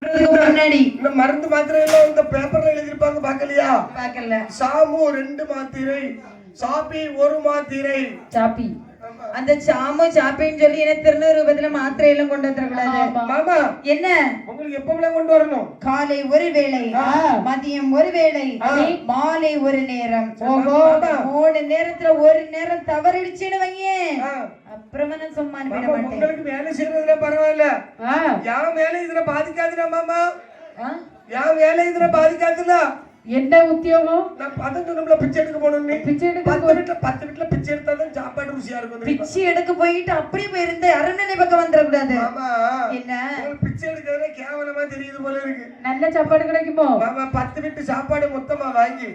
முன்னாடி இந்த மருந்து மாத்திரை எல்லாம் இந்த பேப்பர்ல எழுதிருப்பாங்க பாக்கலையா? பாக்கல. சாமு 2 மாத்திரை, சாப்பி 1 மாத்திரை. சாப்பி அந்த சாமு சாப்பின்னு சொல்லி என்ன திருநூறுபத்துல மாத்திரை எல்லாம் கொண்டு வந்துடக்கூடாது. மாமா என்ன உங்களுக்கு எப்ப கொண்டு வரணும்? காலை ஒரு வேளை, மதியம் ஒரு வேளை, மாலை ஒரு நேரம். 3 நேரத்துல ஒரு நேரம் தவறிடுச்சுன்னு வைங்க, அப்புறமா நான் சும்மா விட மாட்டேன். உங்களுக்கு வேலை செய்யறதுல பரவாயில்ல, என் வேலை இதுல பாதிக்காதுடா மாமா. என் வேலை இதுல பாதிக்காதுல. என்ன உத்தியோகம்? நான் 11 பிச்சை எடுக்க போனோம். பிச்சை எடுக்க 10 வீட்டுல பிச்சை எடுத்தாதான் சாப்பாடு ருசியா இருக்கும். பிச்சை எடுக்க போயிட்டு அப்படியே போயிருந்து அரண்மனை பக்கம் வந்துடக்கூடாது. ஆமா. என்ன பிச்சை எடுக்கிறதே கேவலமா தெரியுது போல இருக்கு. நல்ல சாப்பாடு கிடைக்குமோ? ஆமா, 10 வீட்டு சாப்பாடு மொத்தமா வாங்கி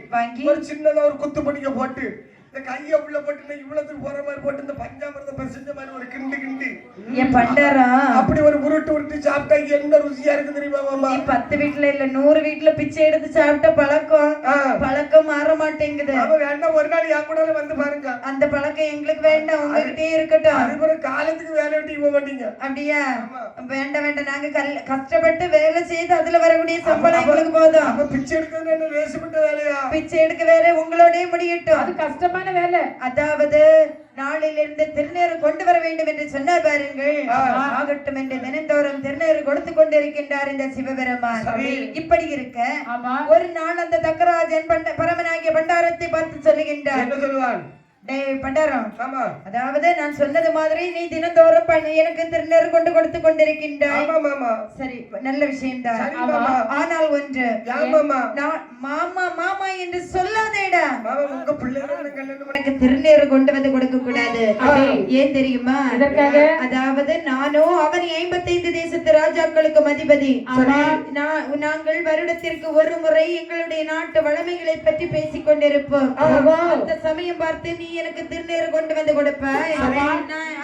ஒரு சின்னதா ஒரு குத்து படிக்க போட்டு இந்த கைய உள்ள போட்டு இவ்வளவுக்கு போற மாதிரி போட்டு இந்த பஞ்சாமிரதம் பசஞ்ச மாதிரி ஒரு கிண்டு கிண்டு ஏன் பண்டாரா அப்படி ஒரு உருட்டு சாப்பிட்டா என்ன ருசியா இருக்கு தெரியுமா மாமா? 10 வீட்டுல இல்ல 100 வீட்டுல பிச்சை எடுத்து சாப்பிட்ட பழக்கம் மாற மாட்டேங்குது. வேண்டாம், ஒரு நாள் என் கூட வந்து பாருங்க. அந்த பழக்கம் எங்களுக்கு வேண்டாம், உங்ககிட்டே இருக்கட்டும். அதுக்கப்புறம் காலத்துக்கு வேலை விட்டு போக மாட்டீங்க. அப்படியா? வேண்டாம் வேண்டாம், நாங்க கஷ்டப்பட்டு வேலை செய்து அதுல வரக்கூடிய சம்பளம் எங்களுக்கு போதும். அப்ப பிச்சை எடுக்கிறது என்ன லேசுப்பட்ட வேலையா? பிச்சை எடுக்க வேலை உங்களோடய முடியட்டும். அது கஷ்டமான வேலை. அதாவது நாளிலிருந்து திருநீர் கொண்டு வர வேண்டும் என்று சொன்னார் பாருங்கள். ஆகட்டும் என்று தினந்தோறும் திருநீர் கொடுத்து கொண்டிருக்கின்றார் இந்த சிவபெருமான். இப்படி இருக்க ஒரு நாள் அந்த தக்கராஜன் பரமனாகிய பண்டாரத்தை பார்த்து சொல்லுகின்றார். என்ன சொல்லுவான்? பண்டாரம், அதாவது நான் சொன்னது மாதிரி நீ தினந்தோறும் எனக்கு திருநீர் கொண்டு கொடுத்து கொண்டிருக்கின்றாய். சரி, நல்ல விஷயம் தான். ஆனால் ஒன்று, மாமா மாமா என்று சொல்லாதேடா. எனக்கு திருநீர் கொண்டு வந்து கொடுக்க கூடாது. ஏன் தெரியுமா? அதாவது நானும் அவன் 55 தேசத்து ராஜாக்களுக்கு அதிபதி. நாங்கள் வருடத்திற்கு ஒரு முறை எங்களுடைய நாட்டு வளமைகளை பற்றி பேசிக் கொண்டிருப்போம். அந்த சமயம் பார்த்து நீ எனக்கு திருநீர் கொண்டு வந்து கொடுப்ப.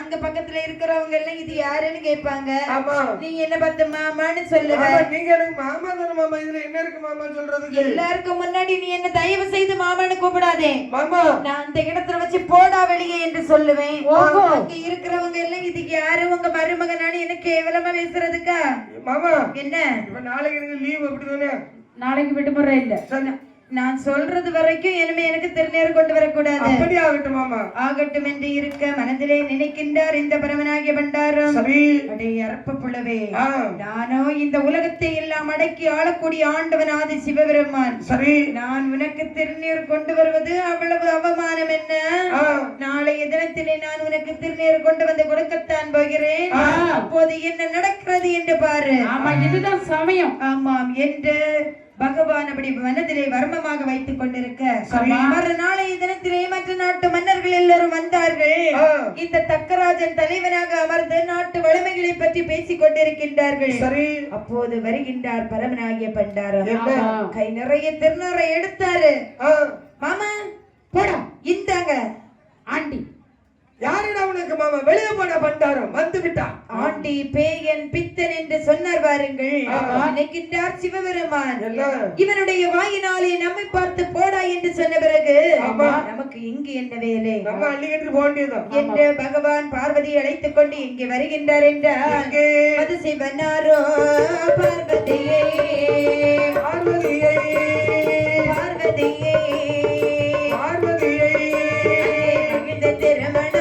அங்க பக்கத்துல இருக்கிறவங்க எல்லாம் இது யாருன்னு கேட்பாங்க. நீ என்ன பார்த்து மாமான்னு சொல்லுவ. நீங்க எனக்கு மாமா தானே மாமா, இதுல என்ன இருக்கு மாமா சொல்றது? எல்லாருக்கும் முன்னாடி நீ என்ன தயவு செய்து மாமான்னு கூப்பிடாதே. நான் அந்த இடத்துல வச்சு போடா வெளியே என்று சொல்லுவேன். அங்க இருக்கிறவங்க எல்லாம் இதுக்கு யாரு உங்க மருமகனானு என்ன கேவலமா பேசுறதுக்கா? மாமா என்ன நாளைக்கு எனக்கு லீவ் அப்படிதானே? நாளைக்கு விடுமுறை இல்ல. நான் சொல்றது வரைக்கும் இனிமே எனக்கு திருநீர் கொண்டு வரக்கூடாது. அப்படி ஆகட்டும் மாமா. ஆகட்டும் என்று இருக்க மனதிலே நினைக்கின்றார் இந்த பரமனாகிய பண்டாரம். அடே அரப்ப புலவே, நானோ இந்த உலகத்தை எல்லாம் அடக்கி ஆளக்கூடிய ஆண்டவன் ஆதி சிவபெருமான். சரி, நான் உனக்கு திருநீர் கொண்டு வருவது அவ்வளவு அவமானம் என்ன? நாளைய தினத்திலே நான் உனக்கு திருநீர் கொண்டு வந்து கொடுக்கத்தான் போகிறேன். அப்போது என்ன நடக்கிறது என்று பாரு. ஆமா, இதுதான் சமயம். ஆமாம் என்று பகவான் அப்படி மனதிலே வர்மமாக வைத்துக் கொண்டிருக்க மறுநாளைய தினத்திலே மற்ற நாட்டு மன்னர்கள் எல்லாரும் வந்தார்கள். இந்த தக்கராஜன் தலைவனாக அமர்ந்து நாட்டு வலிமைகளை பற்றி பேசிக் கொண்டிருக்கின்றார்கள். அப்போது வருகின்றார் பரமனாகிய பண்டாரம். கை நிறைய திருநீரை எடுத்தாரு. மாமா போடா, இந்தாங்க ஆண்டி. யாருடா உனக்கு மாமா? வெளியே போன பண்டாரம் வந்து விட்டான். ஆண்டி பேயன் பித்தன் என்று சொன்னார் பாருங்கள். நினைக்கின்றார் சிவபெருமான். இவனுடைய வாயினாலே நம்மை பார்த்து போடா என்று சொன்ன பிறகு நமக்கு இங்கு என்ன வேலை? நம்ம அள்ளிக்கிட்டு போக வேண்டியதுதான் என்று பகவான் பார்வதியை அழைத்துக் கொண்டு இங்கே வருகின்றார் என்றார். அது சிவனாரோ பார்வதியே பார்வதியே பார்வதியே பார்வதியே இந்த திருமண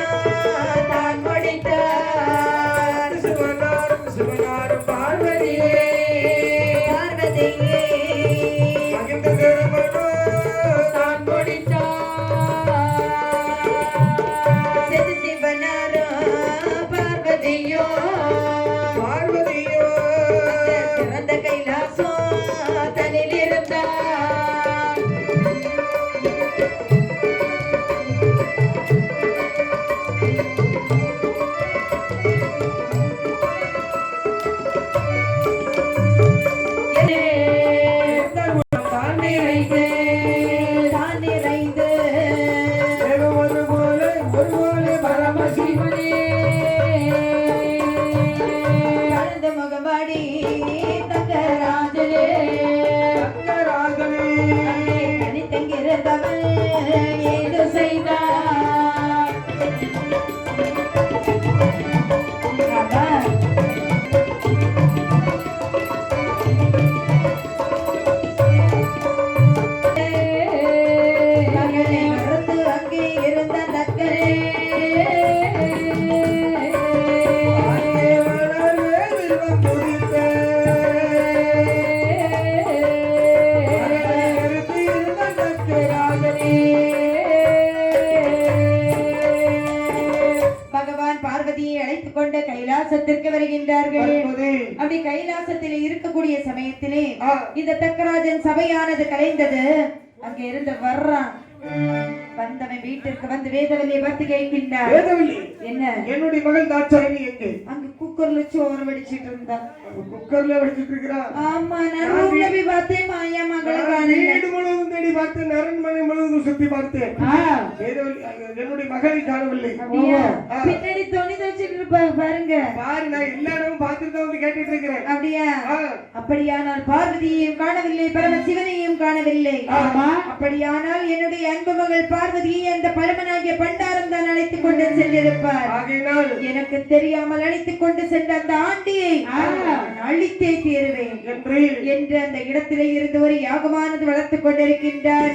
கைலாசத்திற்கு வருகின்றார்கள். வரும்போது, அப்படி கைலாசத்திலே இருக்கக்கூடிய சமயத்திலே ஆ, இந்த தக்கராஜன் சபையானது கலைந்தது. அங்க இருந்து வர்றான். வந்தவன் வீட்டிற்கு வந்து வேதவல்லியை பார்த்து கேட்கின்றார். வேதவல்லி, என்ன? என்னுடைய மகள் தாட்சாயணி எங்கே? அங்க குக்கர்ல சோறு வடிச்சிட்டு இருந்தா. குக்கர்ல வடிச்சிட்டு இருக்கிறா. ஆமா, நான் ரூம்ல போய் பார்த்தேன், மாயா மகளை காணல. வீடு முழுவதும் தேடி பார்த்தேன், அரண்மனை முழுவதும் சுத்தி பார்த்தேன். வேதவல்லி, என்னுடைய மகளை காணவில்லை. அப்படியா? பின்னாடி துணி துவைச்சிட்டு இருப்பாங்க பாருங்க. பாரு, நான் எல்லா இடமும் பார்த்துட்டு தான் வந்து கேட்டுட்டு இருக்கிறேன். அப்படியா? ஆ, அப்படியானால் பார்வதியையும் காணவில்லை, பரமசிவனையும் காணவில்லை. அப்படியானால் என்னுடைய அன்பு மகள் பார்வதியை அந்த பரமனாகிய பண்டாரம் தான் அழைத்துக் கொண்டு சென்றிருப்பார். ஆகையினால் எனக்கு தெரியாமல் அழைத்துக் கொண்டு சென்ற அந்த ஆண்டியை அழித்தே தீருவேன் என்று அந்த இடத்திலே இருந்து ஒரு யாகமானது வளர்த்துக் கொண்டிருக்கின்றார்.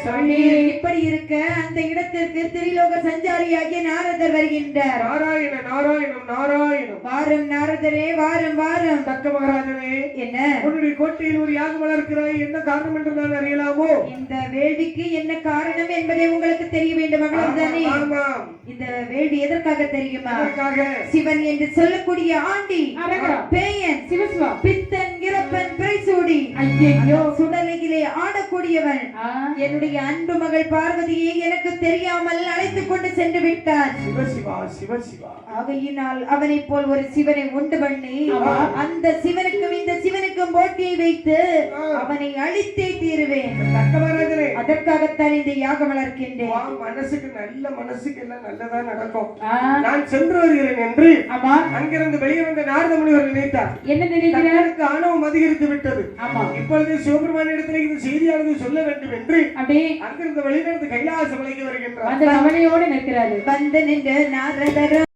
இப்படி இருக்க அந்த இடத்திற்கு திரிலோக சஞ்சாரியாகிய நாரதர் வருகின்றார். நாராயண நாராயணம் நாராயணம். வாரம் நாரதரே, வாரம் வாரம். தக்க மகாராஜனே, என்ன? உன்னுடைய கோட்டையில் ஒரு யாகம் வளர்க்கிறாய், என்ன காரணம் என்று நான் அறியலாமோ? இந்த வேள்விக்கு என்ன காரணம் என்பதை உங்களுக்கு தெரிய வேண்டும், அவ்வளவுதானே? ஆமாம். இந்த வேள்வி எதற்காக தெரியுமா? எதற்காக? சிவன் என்று சொல்லக்கூடிய ஆண்டி, பேயன், பித்தன், இறப்பன், பிறைசூடி, சுடலையிலே ஆடக்கூடியவன் என்னுடைய அன்பு மகள் பார்வதியை எனக்கு தெரியாமல் அழைத்துக் கொண்டு சென்று விட்டார். சிவசிவா சிவசிவா. ஆகையினால் அவனை போல் ஒரு சிவனை உண்டு பண்ணி அந்த சிவனுக்கும் இந்த சிவனுக்கும் போட்டியை வைத்து அவனை அழித்தே தீருவேன். தக்க மகாராஜனே, அதற்காகத்தான் இந்த யாகம் வளர்க்கின்றேன். மனசுக்கு நல்ல மனசுக்கு எல்லாம் நல்லதா நடக்கும். நான் சென்று வருகிறேன் என்று அங்கிருந்து வெளியே வந்த நாரத முனிவர் நினைத்தார். என்ன நினைக்கிறார்? ஆணவம் அதிகரித்து விட்டது. இப்பொழுது சிவபெருமான இடத்துல இந்த செய்தியானது சொல்ல வேண்டும் என்று அங்கிருந்து வெளியிலிருந்து கைலாச மலைக்கு வருகின்றார். வந்து நின்று நாரதர்